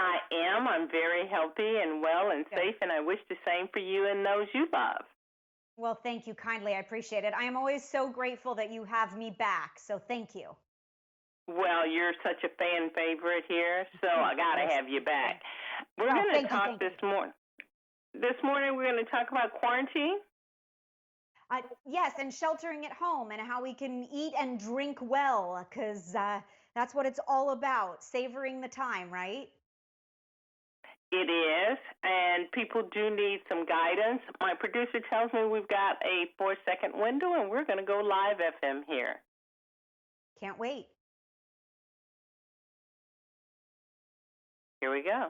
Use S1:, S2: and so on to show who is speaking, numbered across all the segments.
S1: I am. I'm very healthy and well and
S2: Good.
S1: safe, and I wish the same for you and those you love.
S2: Well, thank you kindly. I appreciate it. I am always so grateful that you have me back. So thank you.
S1: Well, you're such a fan favorite here, so I
S2: Of
S1: got to
S2: course.
S1: have you back. We're
S2: Oh,
S1: going to
S2: thank you.
S1: talk
S2: Thank you.
S1: this morning. This morning, we're going to talk about quarantine.
S2: Yes, and sheltering at home and how we can eat and drink well, because that's what it's all about, savoring the time, right?
S1: It is, and people do need some guidance. My producer tells me we've got a 4-second window, and we're going to go live FM here.
S2: Can't wait.
S1: Here we go.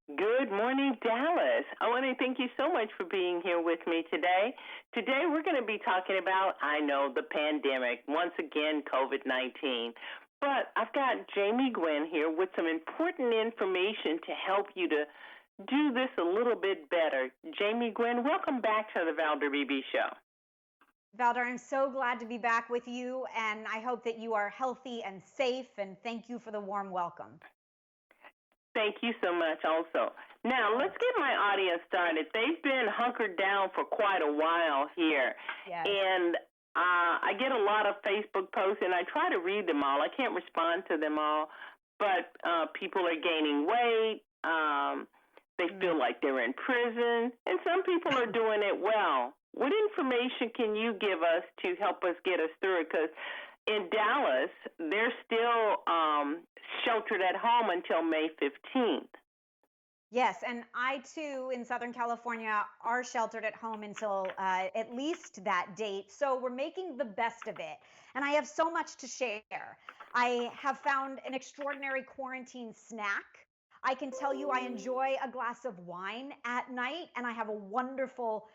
S1: Good morning, Dallas. I want to thank you so much for being here with me today. Today, we're going to be talking about, I know, the pandemic, once again, COVID-19. But I've got Jamie Gwen here with some important information to help you to do this a little bit better. Jamie Gwen, welcome back to the Valder BB Show.
S2: Valder, I'm so glad to be back with you, and I hope that you are healthy and safe, and thank you for the warm welcome.
S1: Thank you so much also. Now, let's get my audience started. They've been hunkered down for quite a while here.
S2: Yes.
S1: And I get a lot of Facebook posts, and I try to read them all. I can't respond to them all, but people are gaining weight. They feel like they're in prison, and some people are doing it well. What information can you give us to help us get us through it? Because in Dallas, they're still sheltered at home until May 15th.
S2: Yes, and I too in Southern California are sheltered at home until at least that date. So we're making the best of it. And I have so much to share. I have found an extraordinary quarantine snack. I can tell you I enjoy a glass of wine at night, and I have a wonderful,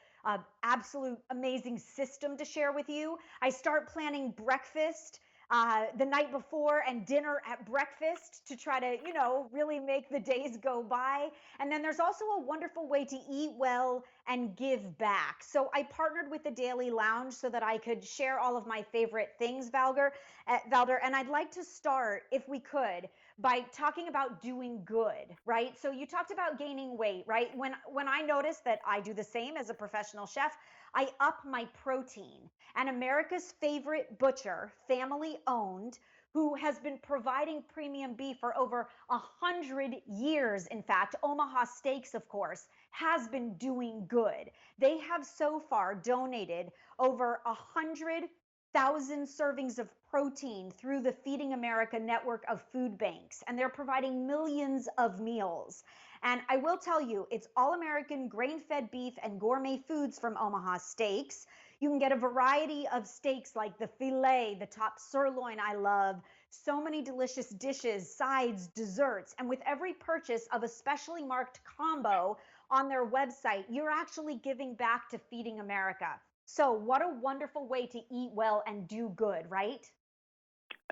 S2: absolute amazing system to share with you. I start planning breakfast the night before and dinner at breakfast to try to, really make the days go by. And then there's also a wonderful way to eat well and give back. So I partnered with the Daily Lounge so that I could share all of my favorite things, Valder. And I'd like to start, if we could, by talking about doing good, right? So you talked about gaining weight, right? When I notice that I do the same as a professional chef, I up my protein. And America's favorite butcher, family owned, who has been providing premium beef for over 100 years, in fact, Omaha Steaks, of course, has been doing good. They have so far donated over 100,000 servings of protein through the Feeding America network of food banks, and they're providing millions of meals. And I will tell you, it's all American grain-fed beef and gourmet foods from Omaha Steaks. You can get a variety of steaks like the filet, the top sirloin I love, so many delicious dishes, sides, desserts. And with every purchase of a specially marked combo on their website, you're actually giving back to Feeding America. So what a wonderful way to eat well and do good, right?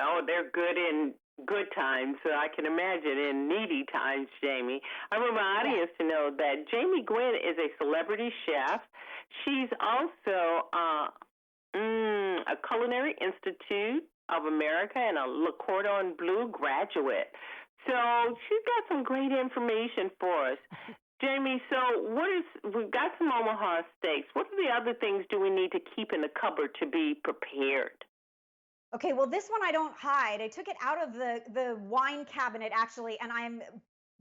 S1: Oh, they're good in good times, so I can imagine in needy times, Jamie. I want my audience to know that Jamie Gwen is a celebrity chef. She's also a Culinary Institute of America and a Le Cordon Bleu graduate. So she's got some great information for us. Jamie, so we've got some Omaha Steaks. What are the other things do we need to keep in the cupboard to be prepared?
S2: Okay, well, this one I don't hide. I took it out of the wine cabinet, actually, and I'm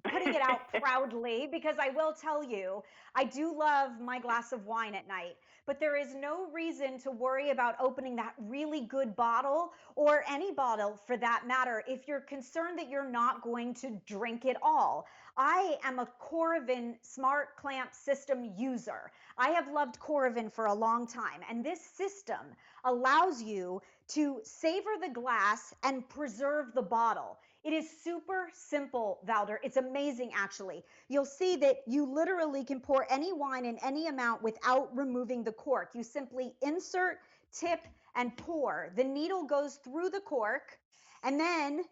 S2: putting it out proudly because I will tell you, I do love my glass of wine at night, but there is no reason to worry about opening that really good bottle or any bottle for that matter if you're concerned that you're not going to drink it all. I am a Coravin smart clamp system user. I have loved Coravin for a long time, and this system allows you to savor the glass and preserve the bottle. It is super simple, Valder. It's amazing, actually. You'll see that you literally can pour any wine in any amount without removing the cork. You simply insert, tip, and pour. The needle goes through the cork, and then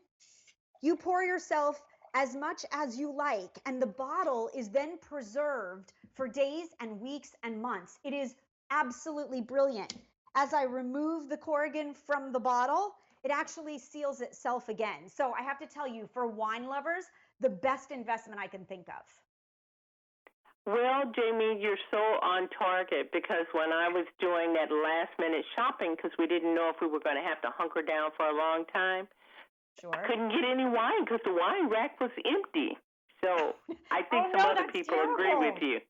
S2: you pour yourself as much as you like, and the bottle is then preserved for days and weeks and months. It is absolutely brilliant. as I remove the Coravin from the bottle, it actually seals itself again. So I have to tell you, for wine lovers, the best investment I can think of.
S1: Well, Jamie, you're so on target because when I was doing that last minute shopping, because we didn't know if we were going to have to hunker down for a long time, I
S2: Sure.
S1: couldn't get any wine because the wine rack was empty. So I think
S2: Oh
S1: some
S2: no,
S1: other
S2: that's
S1: people agree with
S2: terrible.
S1: you.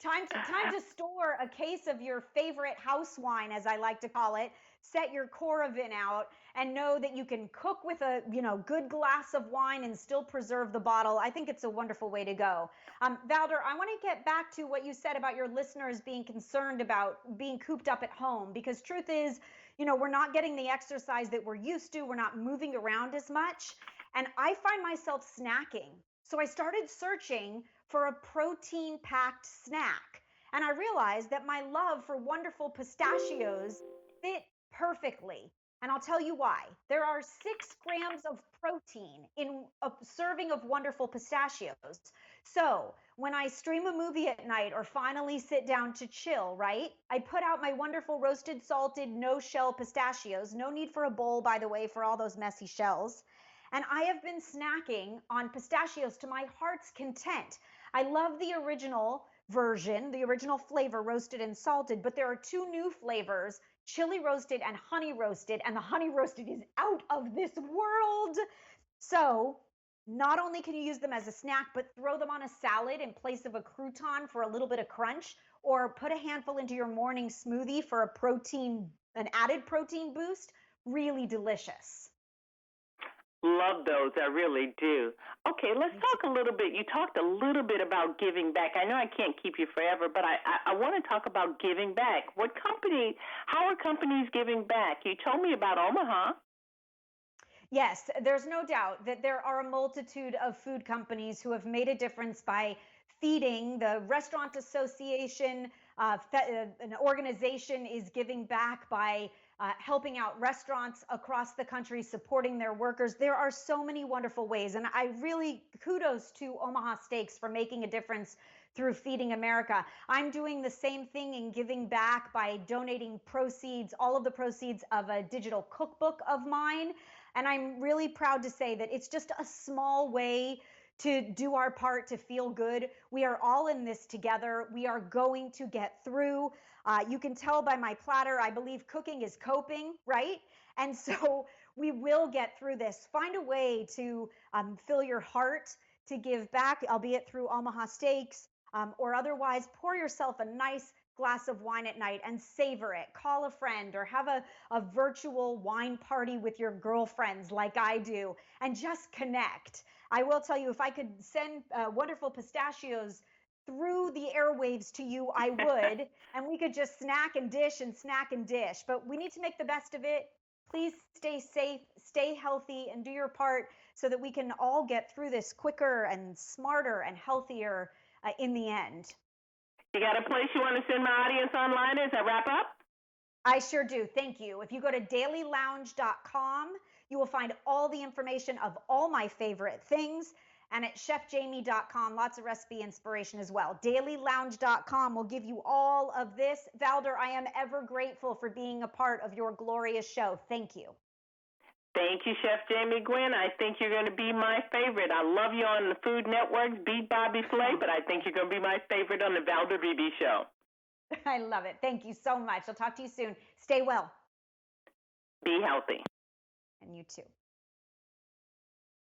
S2: Time to store a case of your favorite house wine, as I like to call it. Set your Coravin out and know that you can cook with a good glass of wine and still preserve the bottle. I think it's a wonderful way to go. Valder, I want to get back to what you said about your listeners being concerned about being cooped up at home, because truth is, we're not getting the exercise that we're used to. We're not moving around as much. And I find myself snacking. So I started searching for a protein packed snack. And I realized that my love for wonderful pistachios fit perfectly. And I'll tell you why. There are 6 grams of protein in a serving of wonderful pistachios. So when I stream a movie at night or finally sit down to chill, right? I put out my wonderful roasted, salted, no shell pistachios. No need for a bowl, by the way, for all those messy shells. And I have been snacking on pistachios to my heart's content. I love the original version, the original flavor, roasted and salted, but there are 2 new flavors, chili roasted and honey roasted, and the honey roasted is out of this world. So not only can you use them as a snack, but throw them on a salad in place of a crouton for a little bit of crunch, or put a handful into your morning smoothie for an added protein boost. Really delicious.
S1: Love those, I really do. Okay, let's talk a little bit. You talked a little bit about giving back. I know I can't keep you forever, but I want to talk about giving back. How are companies giving back? You told me about Omaha.
S2: Yes, there's no doubt that there are a multitude of food companies who have made a difference by feeding. The Restaurant Association, an organization, is giving back by helping out restaurants across the country, supporting their workers. There are so many wonderful ways. And I really kudos to Omaha Steaks for making a difference through Feeding America. I'm doing the same thing and giving back by donating proceeds, all of the proceeds of a digital cookbook of mine. And I'm really proud to say that it's just a small way to do our part to feel good. We are all in this together. We are going to get through. You can tell by my platter, I believe cooking is coping, right? And so we will get through this. Find a way to fill your heart, to give back, albeit through Omaha Steaks, or otherwise pour yourself a nice glass of wine at night and savor it. Call a friend or have a virtual wine party with your girlfriends like I do, and just connect. I will tell you, if I could send wonderful pistachios through the airwaves to you, I would, and we could just snack and dish and snack and dish. But we need to make the best of it. Please stay safe, stay healthy, and do your part so that we can all get through this quicker and smarter and healthier in the end.
S1: You got a place you want to send my audience online as I wrap up?
S2: I sure do. Thank you. If you go to dailylounge.com, you will find all the information of all my favorite things. And at chefjamie.com, lots of recipe inspiration as well. Dailylounge.com will give you all of this. Valder, I am ever grateful for being a part of your glorious show. Thank you.
S1: Thank you, Chef Jamie Gwen. I think you're going to be my favorite. I love you on the Food Networks, Beat Bobby Flay, but I think you're going to be my favorite on the Valder Beebe Show.
S2: I love it. Thank you so much. I'll talk to you soon. Stay well.
S1: Be healthy.
S2: And you too.